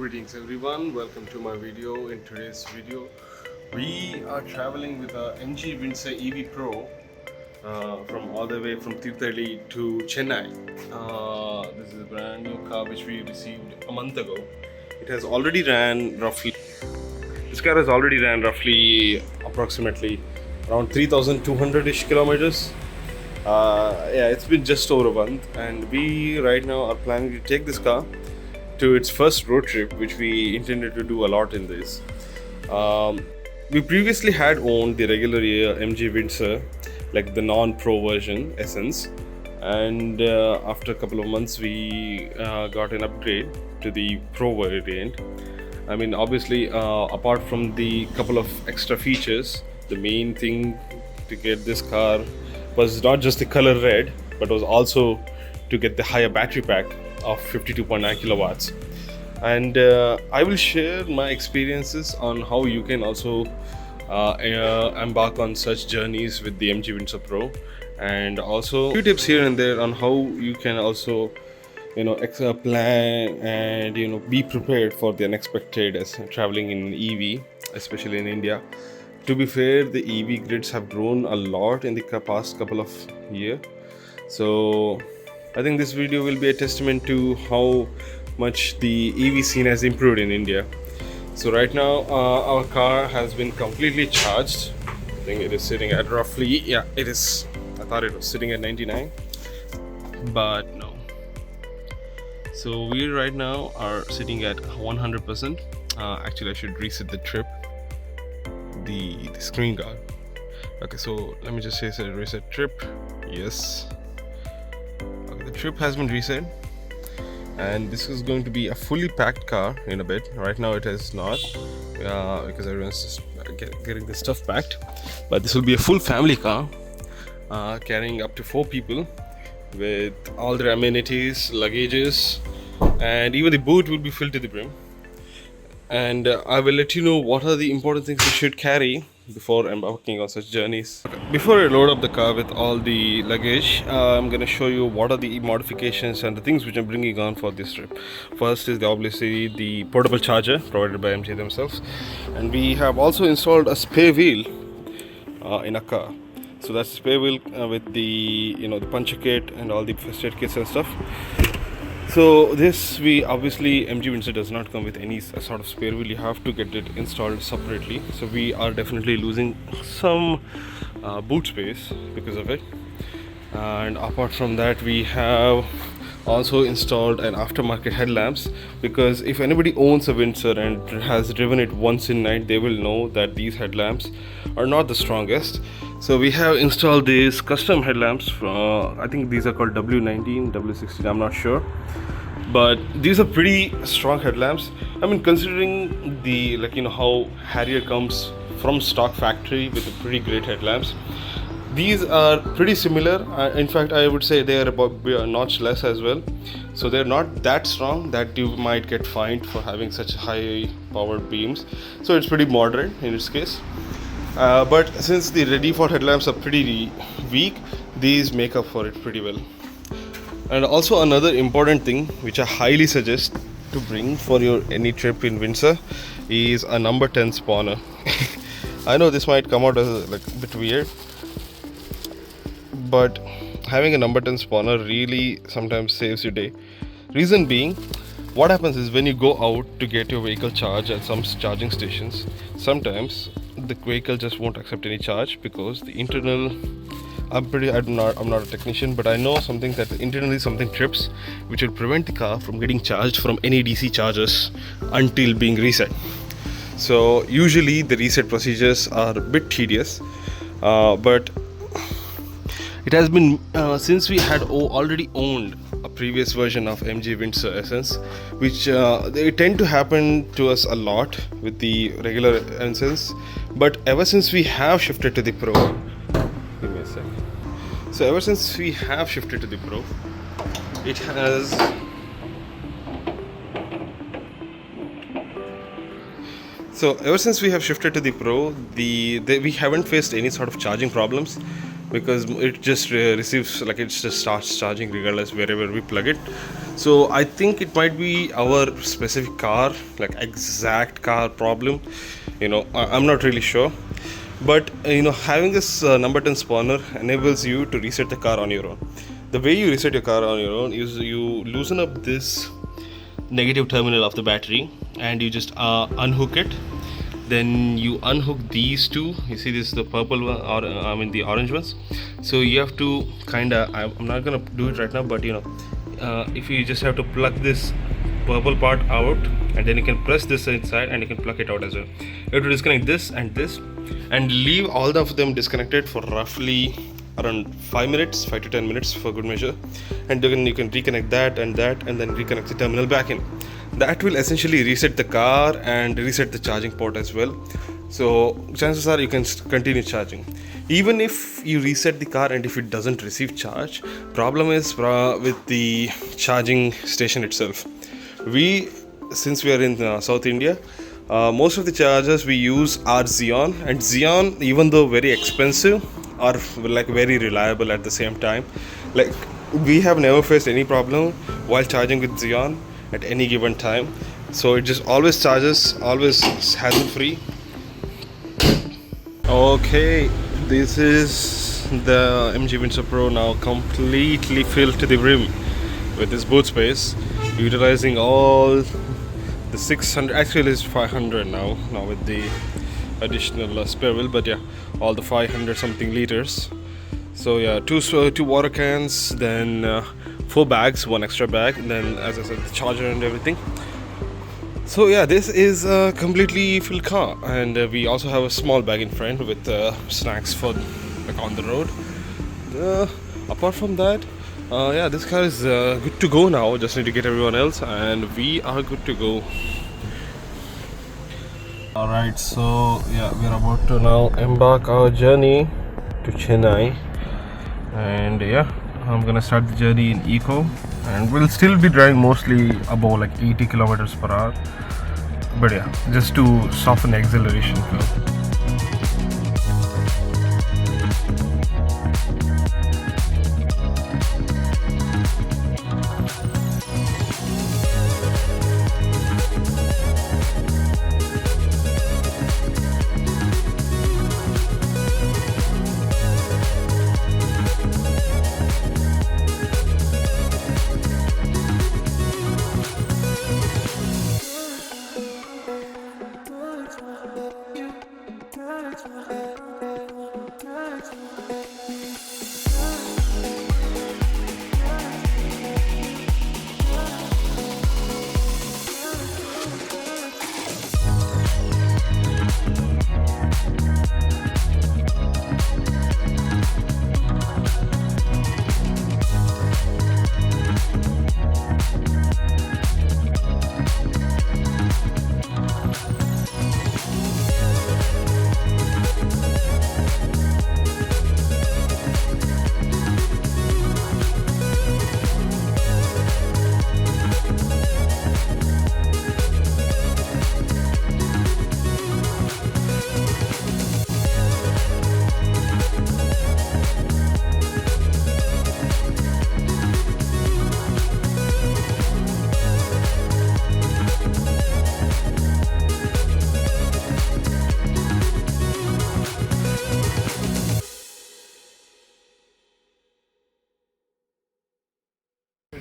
Greetings everyone, welcome to my video. In today's video we are traveling with a MG Windsor EV Pro from all the way from Tirthali to Chennai. This is a brand new car which we received a month ago. It has already ran roughly, this car has already ran roughly approximately around 3,200-ish kilometers. Yeah, it's been just over a month, and we right now are planning to take this car to its first road trip, which we intended to do a lot in this. We previously had owned the regular MG Windsor, like the non-pro version Essence, and after a couple of months we got an upgrade to the pro variant. I mean, obviously, apart from the couple of extra features, the main thing to get this car was not just the color red, but was also to get the higher battery pack of 52.9 kilowatts. And I will share my experiences on how you can also embark on such journeys with the MG Windsor Pro, and also a few tips here and there on how you can also plan and be prepared for the unexpected as traveling in EV, especially in India. To be fair, the EV grids have grown a lot in the past couple of years, so I think this video will be a testament to how much the EV scene has improved in India. So right now our car has been completely charged. I think it is sitting at roughly, yeah, it is, I thought it was sitting at 99, but no. So we right now are sitting at 100%. Actually I should reset the trip, the screen guard. Okay, so let me just say reset trip. Yes. Okay, the trip has been reset, and this is going to be a fully packed car in a bit. Right now it is not, because everyone's just getting the stuff packed, but this will be a full family car, carrying up to 4 people with all their amenities, luggages, and even the boot will be filled to the brim. And I will let you know what are the important things you should carry before embarking on such journeys. Before I load up the car with all the luggage, I'm going to show you what are the modifications and the things which I'm bringing on for this trip. First is obviously the portable charger provided by MG themselves, and we have also installed a spare wheel in a car. So that's the spare wheel with the the puncture kit and all the first aid kits and stuff. So this, we obviously, MG Windsor does not come with any sort of spare wheel. You have to get it installed separately. So we are definitely losing some boot space because of it. And apart from that, we have also installed an aftermarket headlamps, because if anybody owns a Windsor and has driven it once in night, they will know that these headlamps are not the strongest. So we have installed these custom headlamps from, I think these are called W19, W16, I'm not sure, but these are pretty strong headlamps. I mean, considering the how Harrier comes from stock factory with a pretty great headlamps, these are pretty similar. In fact, I would say they are about a notch less as well. So they're not that strong that you might get fined for having such high powered beams. So it's pretty moderate in its case. But since the default headlamps are pretty weak, these make up for it pretty well. And also another important thing which I highly suggest to bring for your any trip in Windsor is a number 10 spawner. I know this might come out as a bit weird, but having a number 10 spawner really sometimes saves your day. Reason being, what happens is when you go out to get your vehicle charged at some charging stations, sometimes the vehicle just won't accept any charge because the internal, I'm not a technician, but I know something that internally something trips, which will prevent the car from getting charged from any DC chargers until being reset. So usually the reset procedures are a bit tedious, but it has been since we had already owned a previous version of MG Windsor Essence, which they tend to happen to us a lot with the regular Essence, but ever since we have shifted to the Pro, give me a sec. So ever since we have shifted to the Pro, it has we haven't faced any sort of charging problems, because it just receives, it just starts charging regardless wherever we plug it. So I think it might be our specific car, like exact car problem. I'm not really sure, but having this number 10 spawner enables you to reset the car on your own. The way you reset your car on your own is you loosen up this negative terminal of the battery and you just unhook it. Then you unhook these two. You see this is the purple one, or the orange ones. So you have to I'm not gonna do it right now, but if you just have to plug this purple part out, and then you can press this inside and you can plug it out as well. You have to disconnect this and leave all of them disconnected for roughly around 5 to 10 minutes for good measure, and then you can reconnect that and then reconnect the terminal back in. That will essentially reset the car and reset the charging port as well. So chances are you can continue charging even if you reset the car, and if it doesn't receive charge. Problem is with the charging station itself. Since we are in South India, most of the chargers we use are Xeon, and Xeon, even though very expensive, are like very reliable at the same time. Like, we have never faced any problem while charging with Xeon at any given time. So it just always charges, always hassle free. Okay, this is the MG Windsor Pro now completely filled to the brim with this boot space, utilizing all the 600, actually it's 500 now with the additional spare wheel, but yeah, all the 500 something liters. So yeah, two water cans, then 4 bags, 1 extra bag, and then, as I said, the charger and everything. So yeah, this is a completely filled car, and we also have a small bag in front with snacks for like on the road. Apart from that, yeah, this car is good to go now. Just need to get everyone else, and we are good to go. Alright, so yeah, we're about to now embark our journey to Chennai, and yeah, I'm gonna start the journey in eco, and we'll still be driving mostly above like 80 kilometers per hour, but yeah, just to soften the acceleration curve.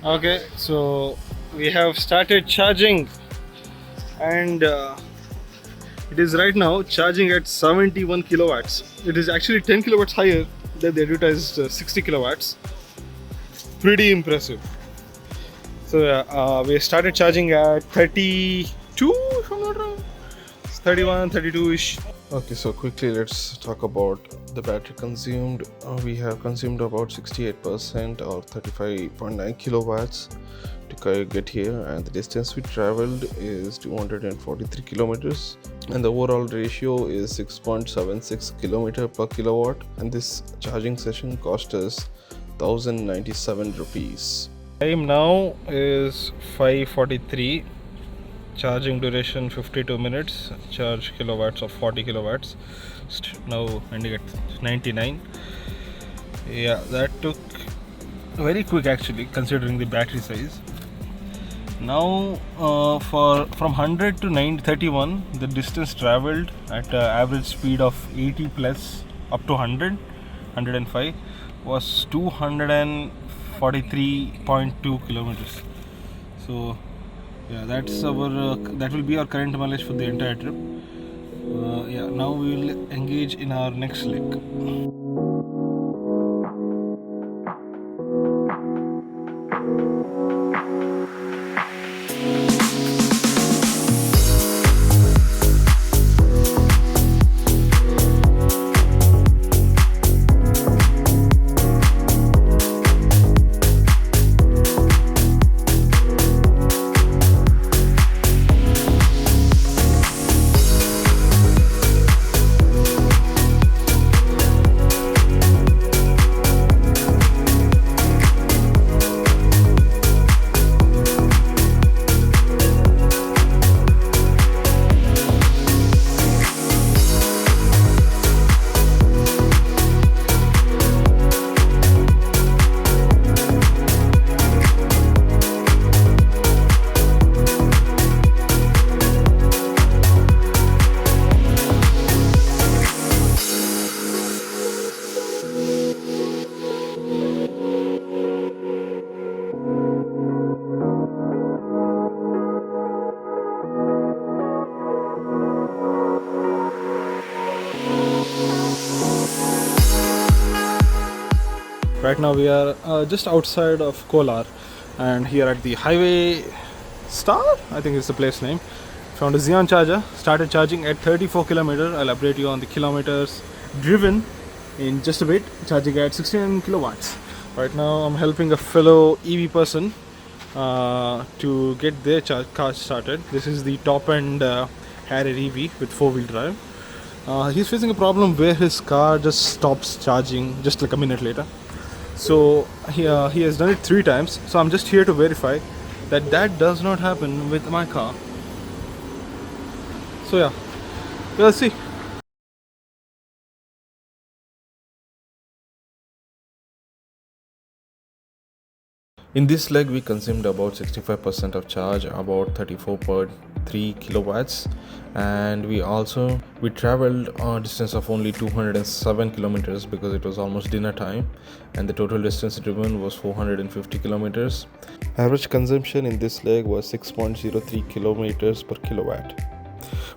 Okay, so we have started charging, and it is right now charging at 71 kilowatts. It is actually 10 kilowatts higher than the advertised 60 kilowatts. Pretty impressive. So we started charging at 32, if I'm not wrong. It's 31, 32-ish. Okay, so quickly let's talk about the battery consumed. We have consumed about 68% or 35.9 kilowatts to get here, and the distance we traveled is 243 kilometers, and the overall ratio is 6.76 kilometer per kilowatt, and this charging session cost us 1097 rupees. Time now is 5:43. Charging duration 52 minutes, charge kilowatts of 40 kilowatts, now ending at 99. Yeah, that took very quick actually, considering the battery size. Now from 100 to 31, the distance traveled at average speed of 80 plus up to 105 was 243.2 kilometers. So yeah, that's our that will be our current mileage for the entire trip. Yeah, now we will engage in our next leg. Right now we are just outside of Kolar, and here at the highway star, I think it's the place name, found a Xeon charger, started charging at 34 kilometers. I'll update you on the kilometers driven in just a bit, charging at 16 kilowatts. Right now I'm helping a fellow EV person to get their car started. This is the top end Harrier EV with 4-wheel drive. He's facing a problem where his car just stops charging just like a minute later. So he has done it 3 times. So I'm just here to verify that that does not happen with my car. So yeah, let's see. In this leg, we consumed about 65% of charge, about 34.3 kilowatts, and we traveled a distance of only 207 kilometers because it was almost dinner time, and the total distance driven was 450 kilometers. Average consumption in this leg was 6.03 kilometers per kilowatt,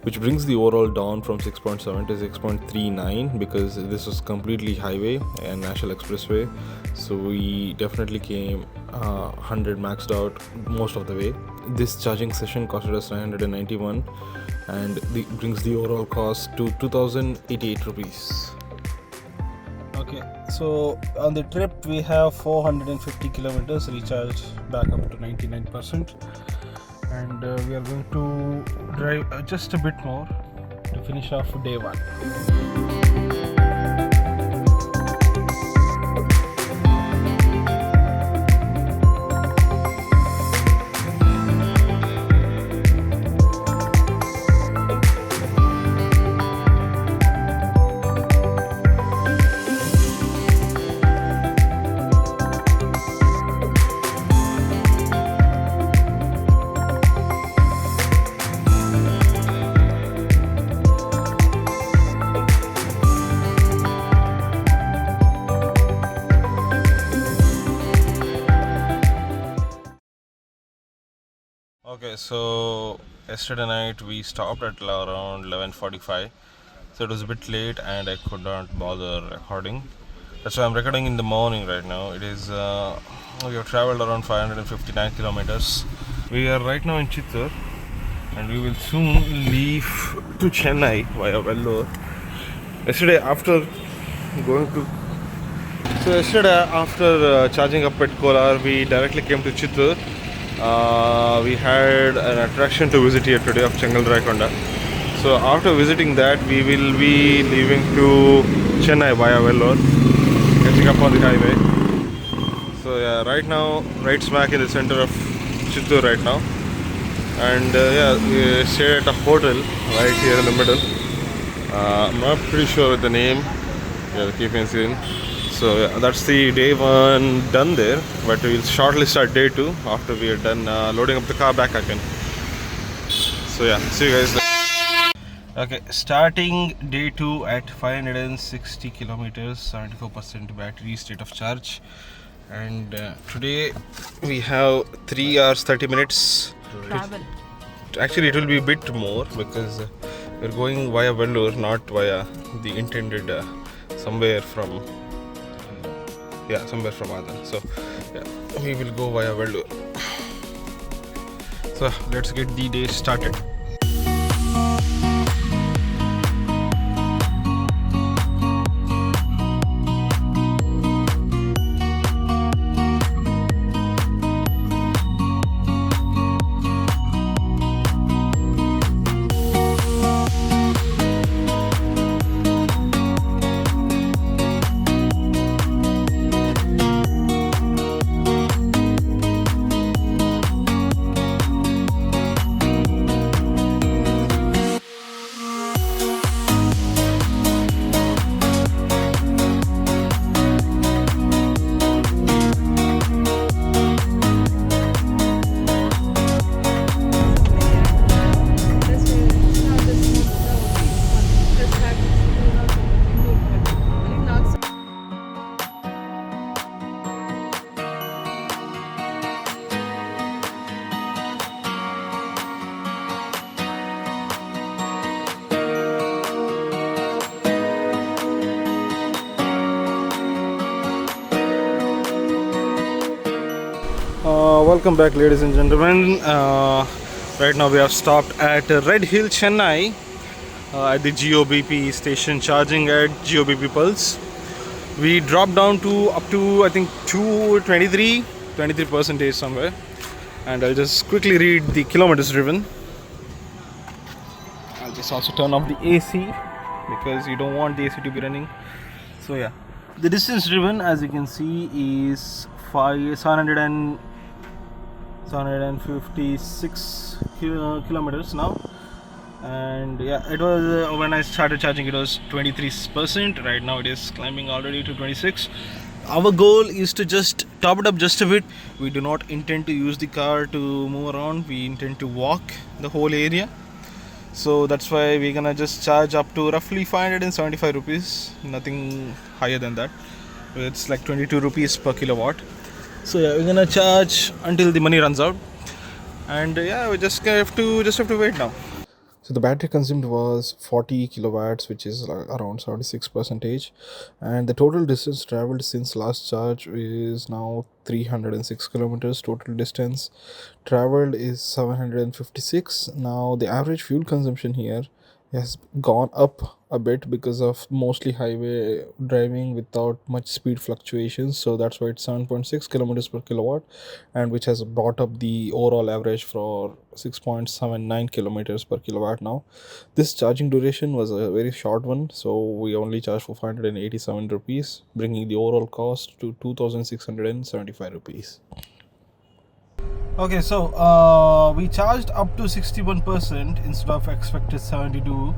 which brings the overall down from 6.7 to 6.39 because this was completely highway and national expressway. So we definitely came 100 maxed out most of the way. This charging session costed us 991 and brings the overall cost to 2088 rupees. Okay, so on the trip we have 450 kilometers recharged back up to 99%. And we are going to drive just a bit more to finish off day 1. Okay, so yesterday night we stopped at around 11:45, so it was a bit late and I could not bother recording. That's why I'm recording in the morning right now. It is we have traveled around 559 kilometers. We are right now in Chittor and we will soon leave to Chennai via Vellore. Yesterday after charging up at Kolar, we directly came to Chittor. We had an attraction to visit here today of Chengalraikonda. So after visiting that, we will be leaving to Chennai via Vellore, catching up on the highway. So yeah, right now, right smack in the center of Chittor right now. And we stayed at a hotel right here in the middle. I'm not pretty sure with the name. Yeah, the keep in scene. So yeah, that's the day one done there, but we'll shortly start day two after we are done loading up the car back again. So yeah, see you guys later. Okay, starting day 2 at 560 kilometers, 74% battery state of charge, and today we have 3 hours 30 minutes travel. Actually, it will be a bit more because we're going via Vellore, not via the intended somewhere from Adha. So yeah, we will go via Vellore. So let's get the day started. Welcome back, ladies and gentlemen. Right now we have stopped at Red Hill, Chennai, at the GOBP station, charging at GOBP Pulse. We dropped down to up to I think 23% somewhere, and I'll just quickly read the kilometers driven. I'll just also turn off the AC because you don't want the AC to be running. So yeah, the distance driven, as you can see, is 756 kilometers now, and yeah, it was when I started charging it was 23%. Right now it is climbing already to 26. Our goal is to just top it up just a bit. We do not intend to use the car to move around. We intend to walk the whole area, so that's why we're gonna just charge up to roughly 575 rupees, nothing higher than that. It's like 22 rupees per kilowatt. So yeah, we're gonna charge until the money runs out, and yeah, we just have to wait now. So the battery consumed was 40 kilowatts, which is around 76%, and the total distance traveled since last charge is now 306 kilometers. Total distance traveled is 756. Now the average fuel consumption here has gone up a bit because of mostly highway driving without much speed fluctuations, so that's why it's 7.6 kilometers per kilowatt, and which has brought up the overall average for 6.79 kilometers per kilowatt. Now this charging duration was a very short one, so we only charged for 587 rupees, bringing the overall cost to 2675 rupees. Okay, so we charged up to 61% instead of expected 72,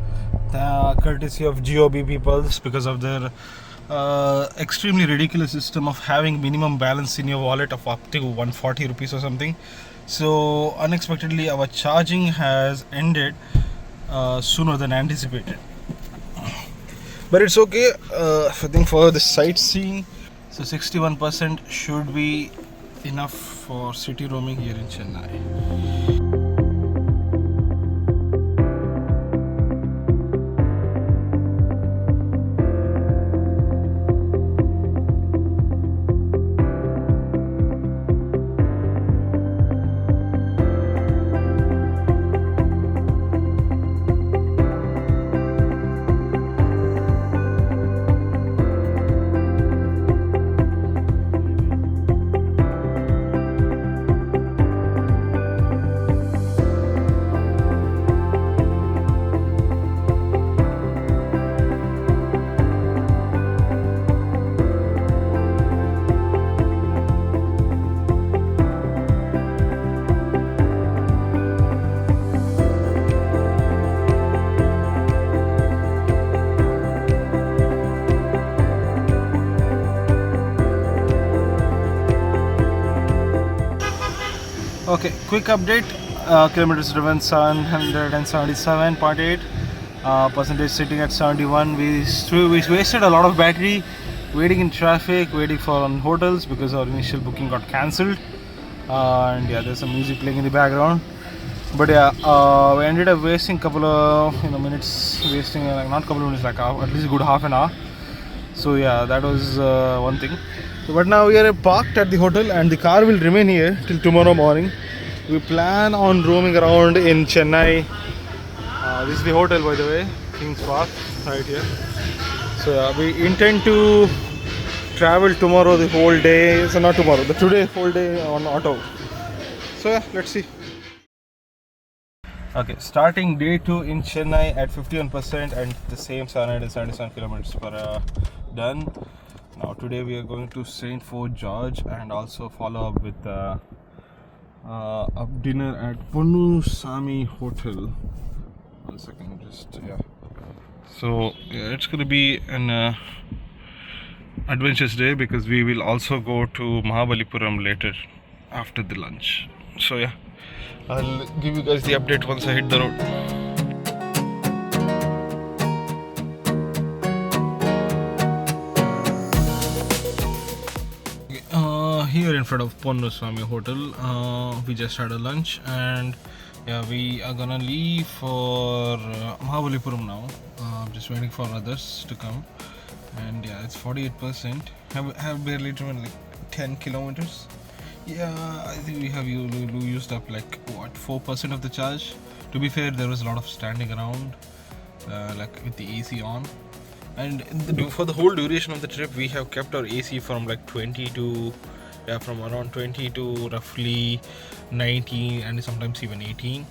courtesy of GOBP Pulse, because of their extremely ridiculous system of having minimum balance in your wallet of up to 140 rupees or something. So unexpectedly our charging has ended sooner than anticipated, but it's okay. I think for the sightseeing, so 61% should be enough for city roaming here in Chennai. Okay, quick update. Kilometers driven 777.8. Percentage sitting at 71. We wasted a lot of battery waiting in traffic, waiting for on hotels because our initial booking got cancelled. And yeah, there's some music playing in the background. But yeah, we ended up wasting couple of minutes, wasting like not couple of minutes, like at least a good half an hour. So yeah, that was one thing. But now we are parked at the hotel and the car will remain here till tomorrow morning. We plan on roaming around in Chennai. This is the hotel, by the way, King's Park, right here. So yeah, we intend to travel tomorrow the whole day. So not tomorrow, the today whole day on auto. So yeah, let's see. Okay, starting day 2 in Chennai at 51% and the same 777 kilometers per hour done. Now today we are going to St. Fort George and also follow up with a dinner at Ponnusamy Hotel. 1 second, just yeah. So yeah, it's gonna be an adventurous day because we will also go to Mahabalipuram later after the lunch. So yeah, I'll give you guys the update once I hit the road. Here in front of Ponnusamy Hotel, we just had a lunch and yeah, we are gonna leave for Mahabalipuram now. Just waiting for others to come, and yeah, it's 48%. Have barely driven like 10 kilometers. Yeah, I think we have used up like what 4% of the charge. To be fair, there was a lot of standing around, like with the AC on. And for the whole duration of the trip, we have kept our AC from like 20 to from around 20 to roughly 19 and sometimes even 18.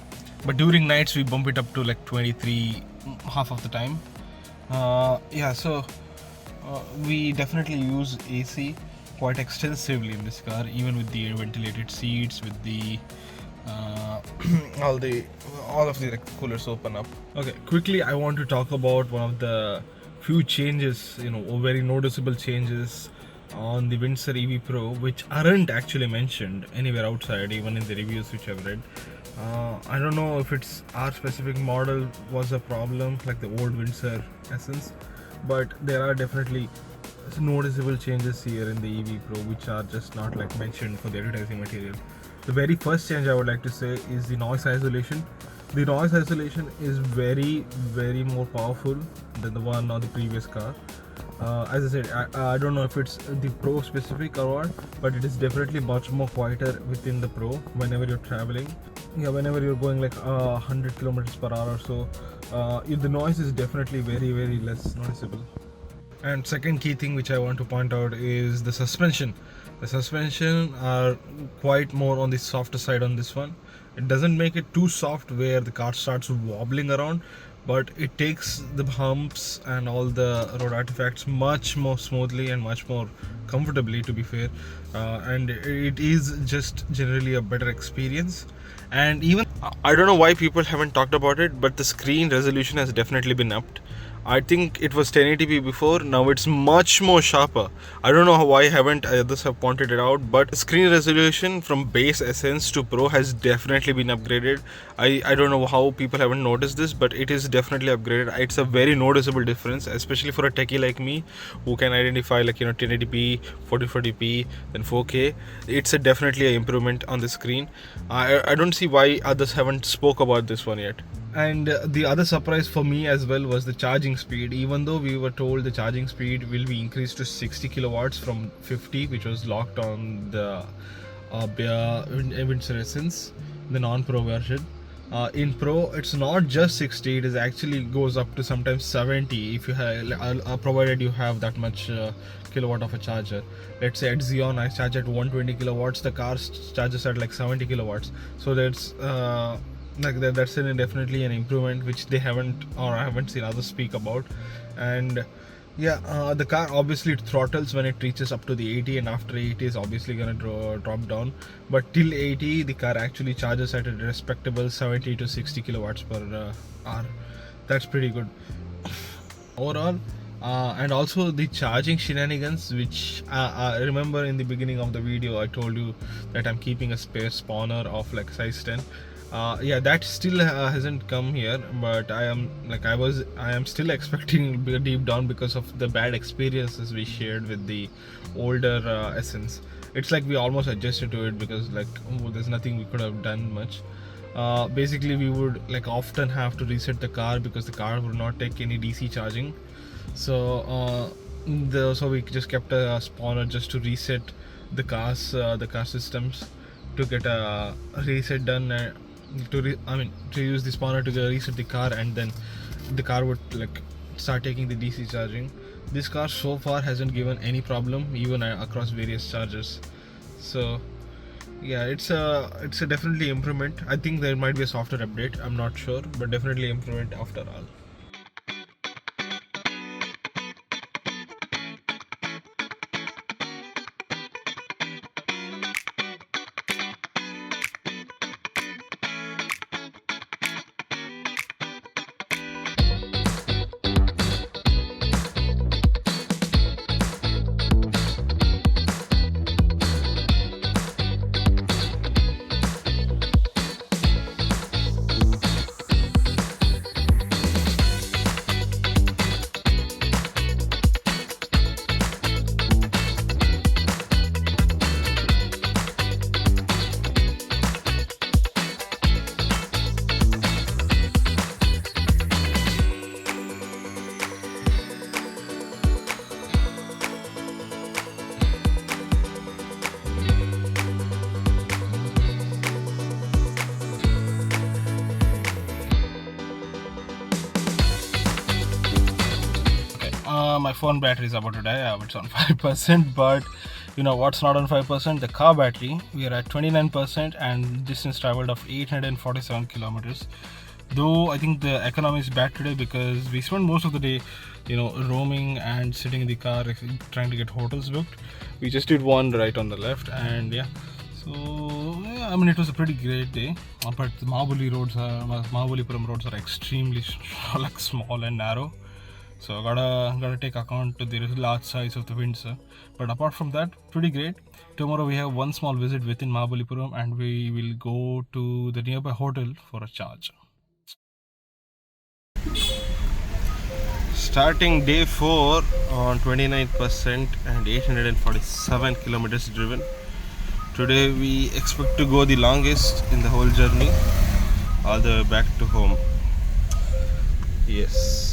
But during nights we bump it up to like 23 half of the time. So we definitely use AC quite extensively in this car, even with the ventilated seats, with the all of the like, coolers open up. Okay, quickly I want to talk about one of the few changes, very noticeable changes on the Windsor EV Pro, which aren't actually mentioned anywhere outside, even in the reviews which I've read. I don't know if it's our specific model was a problem, like the old Windsor Essence, but there are definitely noticeable changes here in the EV Pro which are just not like mentioned for the advertising material. The very first change I would like to say is the noise isolation. The noise isolation is very, very more powerful than the one on the previous car. As I said, I don't know if it's the Pro specific or what, but it is definitely much more quieter within the Pro whenever you're traveling. Yeah, whenever you're going like 100 kilometers per hour or so, the noise is definitely very, very less noticeable. And second key thing which I want to point out is the suspension. The suspension are quite more on the softer side on this one. It doesn't make it too soft where the car starts wobbling around, but it takes the humps and all the road artifacts much more smoothly and much more comfortably, to be fair. And it is just generally a better experience. And even I don't know why people haven't talked about it, but the screen resolution has definitely been upped. I think it was 1080p before, now it's much more sharper. I don't know why haven't others have pointed it out, but screen resolution from base Essence to Pro has definitely been upgraded. I don't know how people haven't noticed this, but it is definitely upgraded. It's a very noticeable difference, especially for a techie like me who can identify like 1080p, 1440p, then 4K. It's definitely an improvement on the screen. I don't see why others haven't spoke about this one yet. And the other surprise for me as well was the charging speed. Even though we were told the charging speed will be increased to 60 kilowatts from 50, which was locked on the Windsor Essence, the non-Pro version. In Pro, it's not just 60; it is actually goes up to sometimes 70 if you have, provided you have that much kilowatt of a charger. Let's say at Xeon, I charge at 120 kilowatts. The car charges at like 70 kilowatts. So that's that's definitely an improvement which they haven't, or I haven't seen others speak about. And yeah, the car obviously it throttles when it reaches up to the 80, and after 80 is obviously gonna drop down, but till 80 the car actually charges at a respectable 70 to 60 kilowatts per hour. That's pretty good. Overall, And also the charging shenanigans, which I remember in the beginning of the video I told you that I'm keeping a spare spawner of like size 10. Yeah, that still hasn't come here, but I am still expecting deep down because of the bad experiences we shared with the older Essence. It's like we almost adjusted to it because like there's nothing we could have done much. Basically we would like often have to reset the car because the car would not take any DC charging. So we just kept a spawner just to reset the car systems, to get a reset done, to use the spawner to reset the car, and then the car would like start taking the DC charging. This car so far hasn't given any problem even across various chargers. So yeah, it's a definitely improvement. I think there might be a software update, I'm not sure, but definitely improvement after all. My phone battery is about to die. It's on 5%, but you know what's not on 5%? The car battery. We are at 29% and distance traveled of 847 kilometers. Though I think the economy is bad today because we spent most of the day, you know, roaming and sitting in the car trying to get hotels booked. We just did one right on the left, and yeah. So yeah, I mean it was a pretty great day. But the Mahabalipuram roads are extremely like small and narrow. So gotta take account to the large size of the Windsor. But apart from that, pretty great. Tomorrow we have one small visit within Mahabalipuram and we will go to the nearby hotel for a charge. Starting day 4 on 29% and 847 kilometers driven. Today we expect to go the longest in the whole journey, all the way back to home. Yes.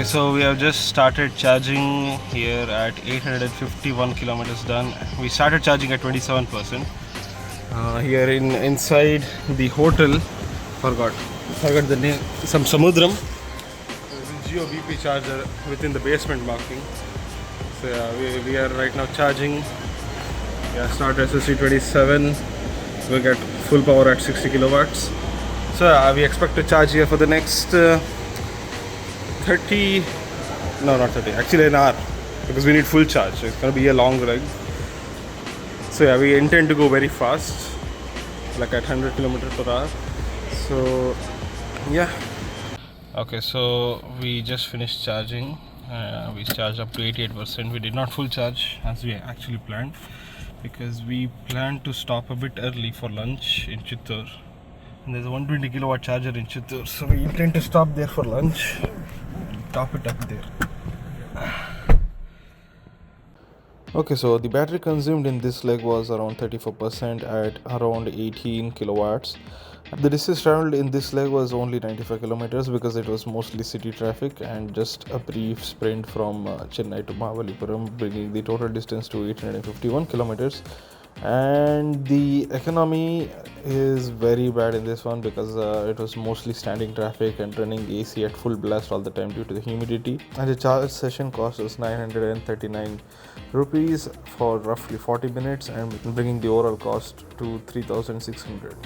So we have just started charging here at 851 kilometers done. We started charging at 27%. Here inside the hotel, forgot the name, some Samudram. Geo BP charger within the basement marking. So yeah, we are right now charging. Yeah, start SSC 27. We get full power at 60 kilowatts. So we expect to charge here for the next 30, no not 30, actually an hour, because we need full charge. So it's gonna be a long ride. So yeah, we intend to go very fast, like at 100 kilometers per hour. So yeah. Okay, so we just finished charging. We charged up to 88%. We did not full charge as we actually planned, because we planned to stop a bit early for lunch in Chittor. And there's a 120 kilowatt charger in Chittor, so we intend to stop there for lunch. Top it up there. Okay, so the battery consumed in this leg was around 34% at around 18 kilowatts. The distance traveled in this leg was only 95 kilometers because it was mostly city traffic and just a brief sprint from Chennai to Mahabalipuram, bringing the total distance to 851 kilometers. And the economy is very bad in this one because it was mostly standing traffic and running AC at full blast all the time due to the humidity. And the charge session cost us 939 rupees for roughly 40 minutes and bringing the overall cost to 3600.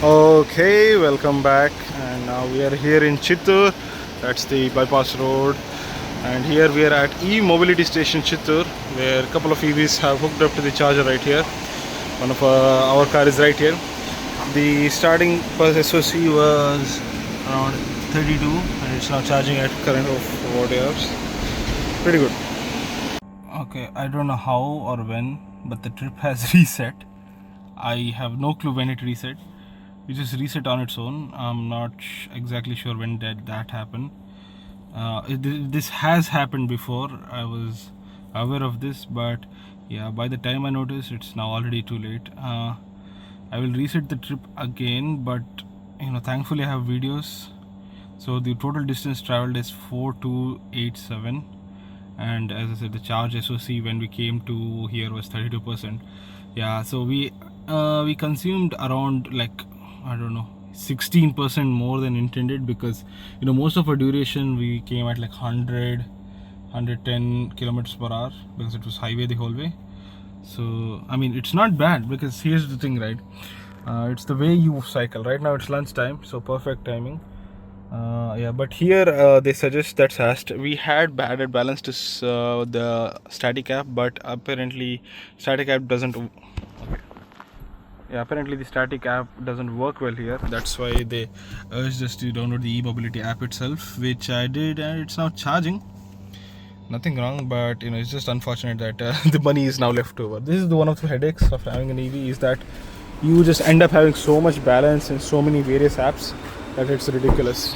Okay, welcome back, and now we are here in Chittoor. That's the bypass road, and here we are at e-mobility station Chittoor, where a couple of EVs have hooked up to the charger right here. One of our car is right here. The starting per SOC was around 32 and it's now charging at current of 40 hours. Pretty good. Okay, I don't know how or when, but the trip has reset. I have no clue when it reset. It just reset on its own. I'm not exactly sure when that happened. This has happened before. I was aware of this, but yeah, by the time I noticed, it's now already too late. I will reset the trip again, but thankfully I have videos. So the total distance traveled is 4287, and as I said, the charge SOC when we came to here was 32%. Yeah, so we consumed around, like, I don't know, 16% more than intended, because most of our duration we came at like 110 kilometers per hour because it was highway the whole way. So I mean, it's not bad, because here's the thing, right? It's the way you cycle. Right now it's lunchtime, so perfect timing. Yeah, but here they suggest that we had added balance to the static app, but apparently static app doesn't. Yeah, apparently the static app doesn't work well here. That's why they urged us to download the e-mobility app itself, which I did, and it's now charging. Nothing wrong, but it's just unfortunate that the money is now left over. This is one of the headaches of having an EV, is that you just end up having so much balance in so many various apps that it's ridiculous.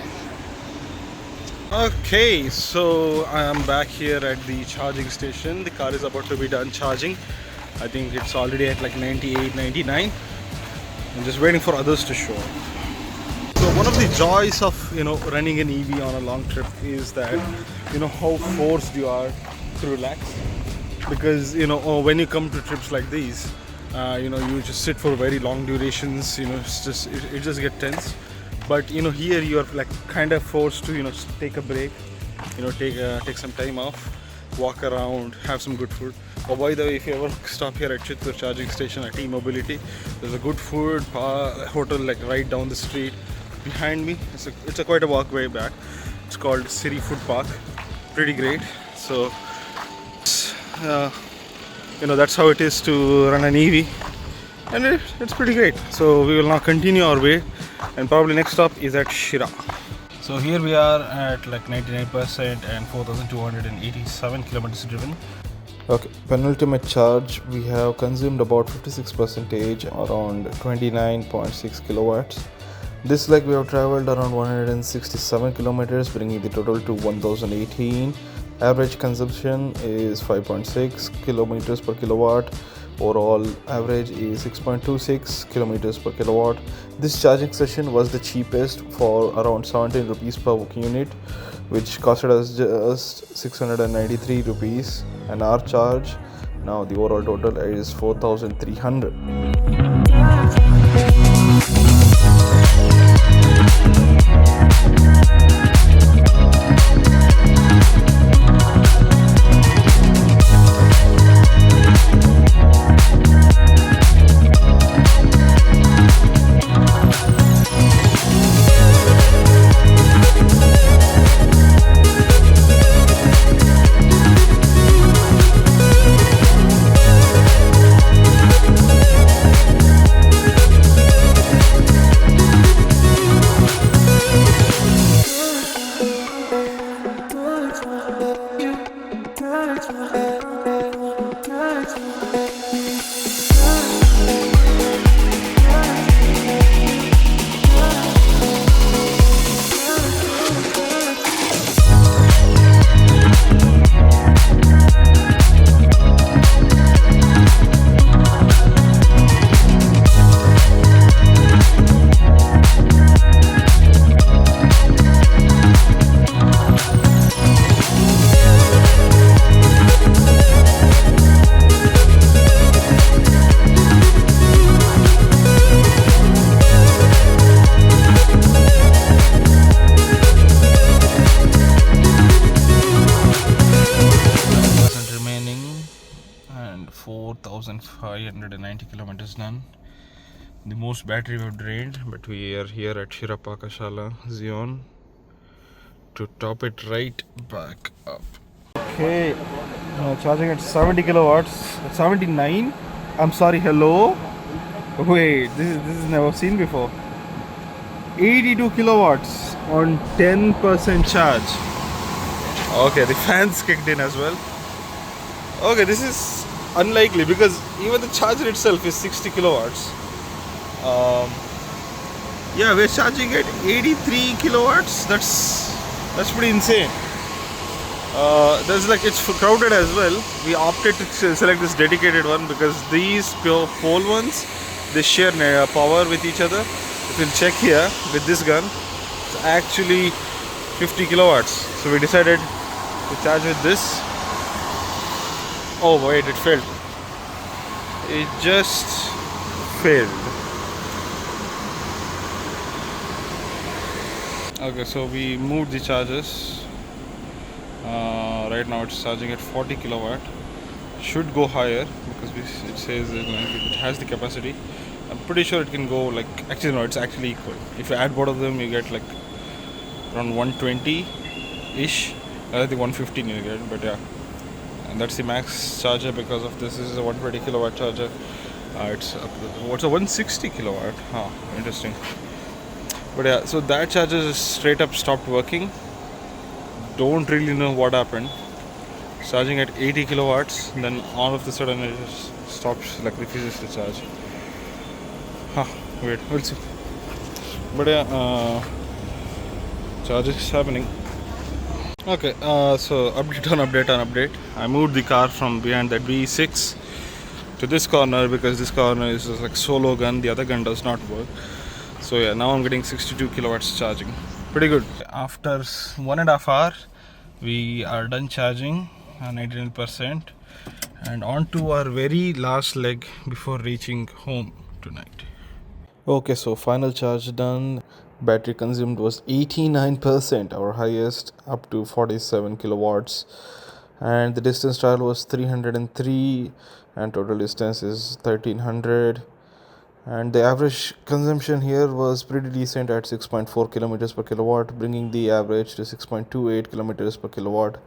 Okay, so I am back here at the charging station. The car is about to be done charging. I think it's already at like 98, 99. I'm just waiting for others to show up. So one of the joys of running an EV on a long trip is that how forced you are to relax, because when you come to trips like these, you just sit for very long durations. It just gets tense. But here you are like kind of forced to take a break, take some time off, walk around, have some good food. Oh, by the way, if you ever stop here at Chittoor charging station at e-mobility, there's a good food hotel like right down the street behind me. It's quite a walkway back. It's called City Food Park. Pretty great. So that's how it is to run an EV, and it's pretty great. So we will now continue our way, and probably next stop is at Shira. So here we are at like 99% and 4287 kilometers driven. Okay, penultimate charge, we have consumed about 56%, around 29.6 kilowatts. This leg we have traveled around 167 kilometers, bringing the total to 1018. Average consumption is 5.6 kilometers per kilowatt. Overall average is 6.26 kilometers per kilowatt. This charging session was the cheapest for around 17 rupees per unit, which costed us just 693 rupees an hour charge. Now the overall total is 4,300. Remaining and 4,590 kilometers done. The most battery we've drained, but we are here at Shirapakashala Zion to top it right back up. Okay, charging at 70 kilowatts, 79. I'm sorry, hello. Wait, this is never seen before. 82 kilowatts on 10% charge. Okay, the fans kicked in as well. Okay, this is unlikely because even the charger itself is 60 kilowatts. Yeah, we're charging at 83 kilowatts. That's pretty insane. There's like, it's crowded as well. We opted to select this dedicated one because these pole ones, they share power with each other. If you'll check here with this gun, it's actually 50 kilowatts. So we decided to charge with this. Oh wait, it failed. It just failed. Okay, so we moved the chargers. Right now it's charging at 40 kilowatt. Should go higher because it says it has the capacity. I'm pretty sure it can go like, actually no, it's actually equal. If you add both of them, you get like around 120-ish. I think 115 you get, but yeah. And that's the max charger because of this. This is a 120 kilowatt charger. It's what's a 160 kilowatt? Huh, interesting. But yeah, so that charger just straight up stopped working. Don't really know what happened. Charging at 80 kilowatts, then all of a sudden it just stops, like refuses to charge. Huh, wait, we'll see. But yeah, charge is happening. Okay, so update on update. I moved the car from behind that B6 to this corner because this corner is just like solo gun. The other gun does not work. So yeah, now I'm getting 62 kilowatts charging. Pretty good. After 1.5 hours, we are done charging 99%, and on to our very last leg before reaching home tonight. Okay, so final charge done. Battery consumed was 89%, our highest, up to 47 kilowatts, and the distance travel was 303, and total distance is 1300. And the average consumption here was pretty decent at 6.4 kilometers per kilowatt, bringing the average to 6.28 kilometers per kilowatt.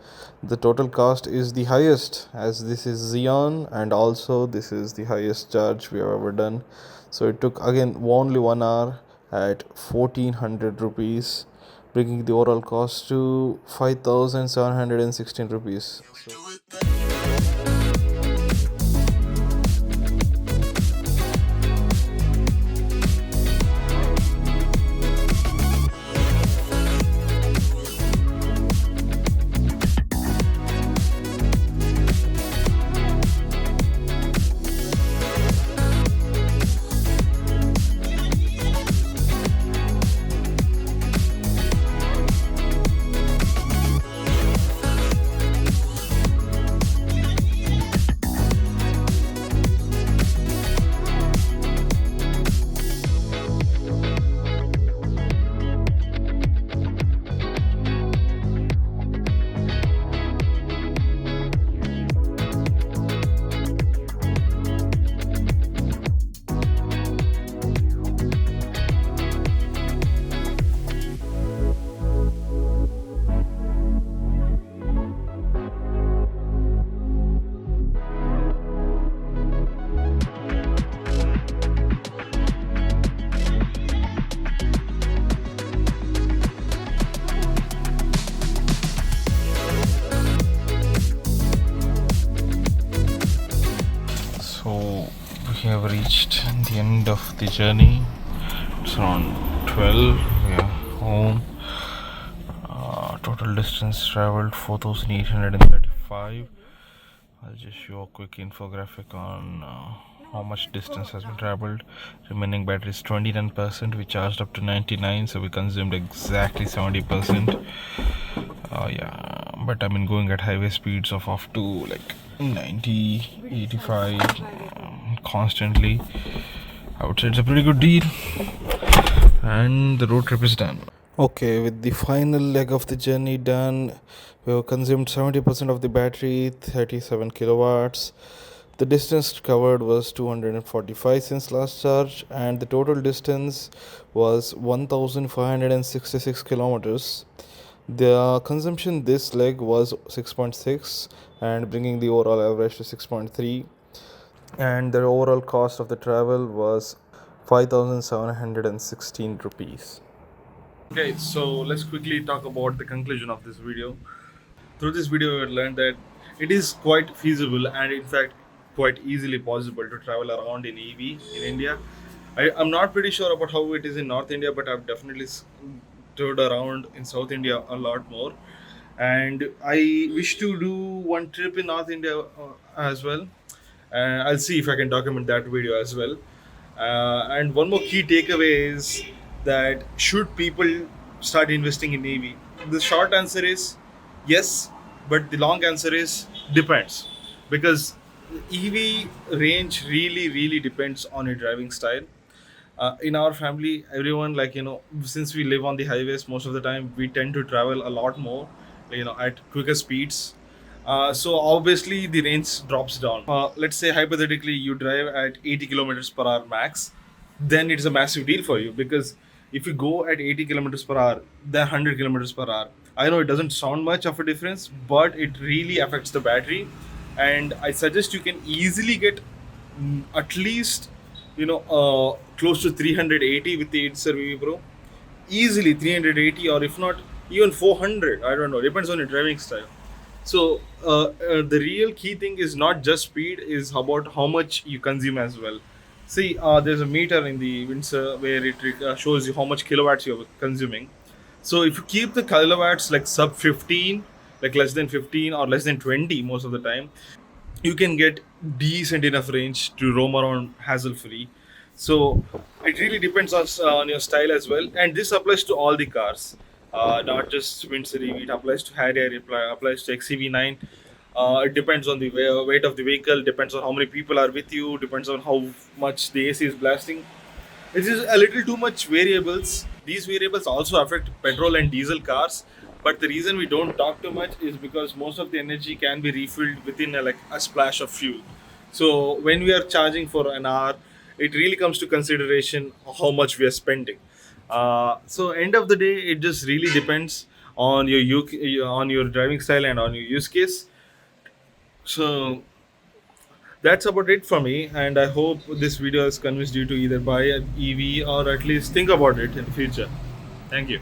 The total cost is the highest, as this is Xeon, and also this is the highest charge we have ever done. So it took again only 1 hour at 1400 rupees, bringing the overall cost to 5716 rupees. we have reached the end of the journey. It's around 12. We are home. Total distance traveled 4,835. I'll just show a quick infographic on how much distance has been traveled. Remaining battery is 29%. We charged up to 99, so we consumed exactly 70%. Yeah, but I mean, going at highway speeds of up to like 90, 85 constantly, I would say it's a pretty good deal. And the road trip is done. Okay, with the final leg of the journey done, we have consumed 70% of the battery, 37 kilowatts. The distance covered was 245 since last charge, and the total distance was 1566 kilometers. The consumption this leg was 6.6 and bringing the overall average to 6.3, and the overall cost of the travel was 5,716 rupees. Okay, so let's quickly talk about the conclusion of this video. Through this video, we learned that it is quite feasible and, in fact, quite easily possible to travel around in EV in India. I'm not pretty sure about how it is in North India, but I've definitely toured around in South India a lot more. And I wish to do one trip in North India as well. I'll see if I can document that video as well. And one more key takeaway is that should people start investing in EV? The short answer is yes, but the long answer is depends, because EV range really depends on your driving style. In our family, everyone, like, since we live on the highways most of the time, we tend to travel a lot more, at quicker speeds. So obviously the range drops down. Let's say hypothetically you drive at 80 kilometers per hour max, then it's a massive deal for you, because if you go at 80 kilometers per hour, then 100 kilometers per hour, I know it doesn't sound much of a difference, but it really affects the battery. And I suggest you can easily get at least close to 380 with the Windsor VV Pro, easily 380, or if not even 400, I don't know, depends on your driving style. So the real key thing is not just speed, is about how much you consume as well. See, there's a meter in the Windsor where it shows you how much kilowatts you're consuming. So if you keep the kilowatts like sub 15, like less than 15 or less than 20 most of the time, you can get decent enough range to roam around hassle free. So it really depends on your style as well, and this applies to all the cars, not just Windsor EV. It applies to Harrier, it applies to XCV9. It depends on the weight of the vehicle, depends on how many people are with you, depends on how much the AC is blasting. It is a little too much variables. These variables also affect petrol and diesel cars, but the reason we don't talk too much is because most of the energy can be refilled within like a splash of fuel. So when we are charging for an hour, it really comes to consideration how much we are spending. So end of the day, it just really depends on on your driving style and on your use case. So that's about it for me, and I hope this video has convinced you to either buy an EV or at least think about it in the future. Thank you.